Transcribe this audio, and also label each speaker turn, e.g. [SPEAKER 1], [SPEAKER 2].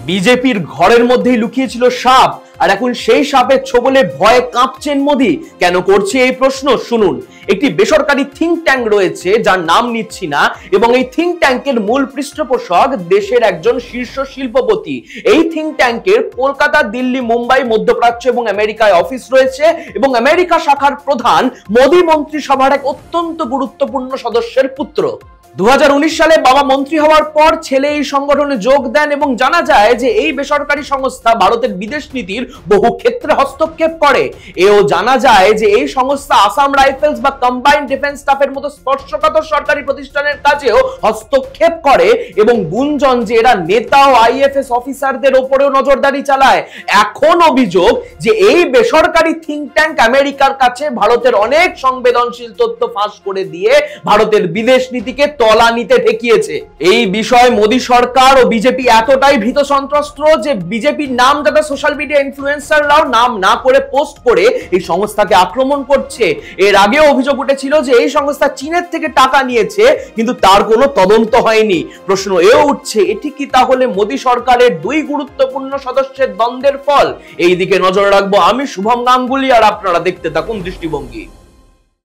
[SPEAKER 1] বিজেপির ঘরের মধ্যেই লুকিয়ে ছিল সাপ, আর এখন সেই সাপের ছোবলে ভয়ে কাঁপছেন মোদী। কেন করছে এই প্রশ্ন? শুনুন। একটি বেসরকারি থিঙ্ক ট্যাঙ্ক রয়েছে, যার নাম নিচ্ছি না, এবং এই থিঙ্ক ট্যাঙ্কের মূল পৃষ্ঠপোষক দেশের একজন শীর্ষ শিল্পপতি। এই থিঙ্ক ট্যাঙ্কের কলকাতা, দিল্লি, মুম্বাই, মধ্যপ্রাচ্য এবং আমেরিকায় অফিস রয়েছে, এবং আমেরিকা শাখার প্রধান মোদী মন্ত্রিসভার এক অত্যন্ত গুরুত্বপূর্ণ সদস্যের পুত্র। 2019 সালে বাবা মন্ত্রী হওয়ার পর ছেলে এই সংগঠনে যোগ দেন, এবং জানা যায় যে এই বেসরকারি সংস্থা ভারতের বিদেশ নীতির বহু ক্ষেত্রে হস্তক্ষেপ করে। এও জানা যায় যে এই সংস্থা আসাম রাইফেলস বা কম্বাইন্ড ডিফেন্স স্টাফের মতো স্পর্শকাতর সরকারি প্রতিষ্ঠানের কাজেও হস্তক্ষেপ করে, এবং গুঞ্জন যে এরা নেতা ও আইএফএস অফিসারদের উপরেও নজরদারি চালায়। এখন অভিযোগ যে এই বেসরকারি থিঙ্ক ট্যাঙ্ক আমেরিকার কাছে ভারতের অনেক সংবেদনশীল তথ্য ফাঁস করে দিয়ে ভারতের বিদেশ নীতিকে তলানিতে ঠেকিয়েছে। এই বিষয়ে মোদী সরকার ও বিজেপি এতটাই ভীত সন্ত্রস্ত যে বিজেপির নাম যাতে সোশ্যাল মিডিয়া ইনফ্লুয়েন্সাররাও নাম না করে পোস্ট করে এই সংস্থাকে আক্রমণ করছে। এর আগেও অভিযোগ উঠেছিল যে এই সংস্থা চীনের থেকে টাকা নিয়েছে, কিন্তু তার কোনো তদন্ত হয়নি। প্রশ্ন এও উঠছে, এটি কি তাহলে মোদী সরকারের দুই গুরুত্বপূর্ণ সদস্যের দ্বন্দ্বের ফল? এই দিকে নজর রাখবো আমি, শুভম গাঙ্গুলি, আর আপনারা দেখতে থাকুন দৃষ্টিভঙ্গি।